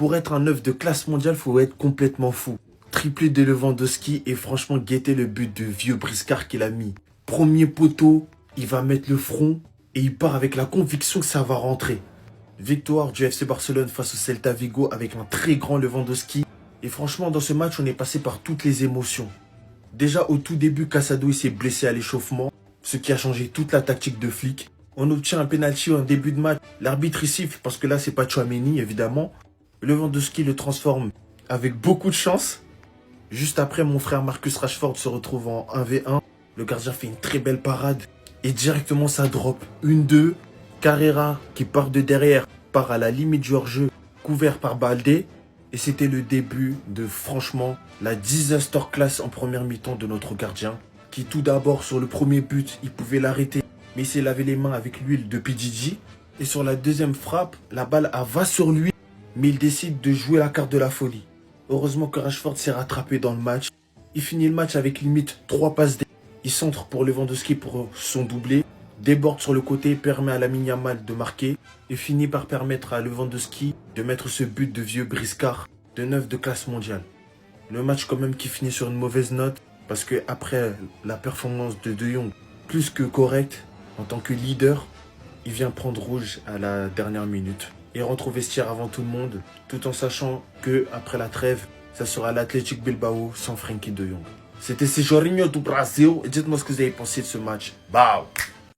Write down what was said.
Pour être un œuf de classe mondiale, faut être complètement fou. Triplé de Lewandowski et franchement guetter le but de vieux briscard qu'il a mis. Premier poteau, il va mettre le front et il part avec la conviction que ça va rentrer. Victoire du FC Barcelone face au Celta Vigo avec un très grand Lewandowski. Et franchement, dans ce match, on est passé par toutes les émotions. Déjà, au tout début, Casado il s'est blessé à l'échauffement, ce qui a changé toute la tactique de Flick. On obtient un penalty en début de match. L'arbitre il siffle parce que là, c'est pas Tchouaméni, évidemment. Lewandowski le transforme avec beaucoup de chance. Juste après, mon frère Marcus Rashford se retrouve en 1v1. Le gardien fait une très belle parade. Et directement, ça drop. 1-2. Carrera, qui part de derrière, part à la limite du hors-jeu, couvert par Baldé. Et c'était le début de, franchement, la disaster class en première mi-temps de notre gardien. Qui tout d'abord, sur le premier but, il pouvait l'arrêter. Mais il s'est lavé les mains avec l'huile de PDG. Et sur la deuxième frappe, la balle va sur lui. Mais il décide de jouer la carte de la folie. Heureusement que Rashford s'est rattrapé dans le match. Il finit le match avec limite 3 passes D. Il centre pour Lewandowski pour son doublé. Déborde sur le côté, permet à Lamine Yamal de marquer. Et finit par permettre à Lewandowski de mettre ce but de vieux briscard de 9 de classe mondiale. Le match quand même qui finit sur une mauvaise note. Parce que après la performance de De Jong, plus que correcte, en tant que leader, il vient prendre rouge à la dernière minute. Et rentre au vestiaire avant tout le monde, tout en sachant que après la trêve, ça sera l'Athletic Bilbao sans Frenkie de Jong. C'était Jorginho do Brasil et dites-moi ce que vous avez pensé de ce match. Bao!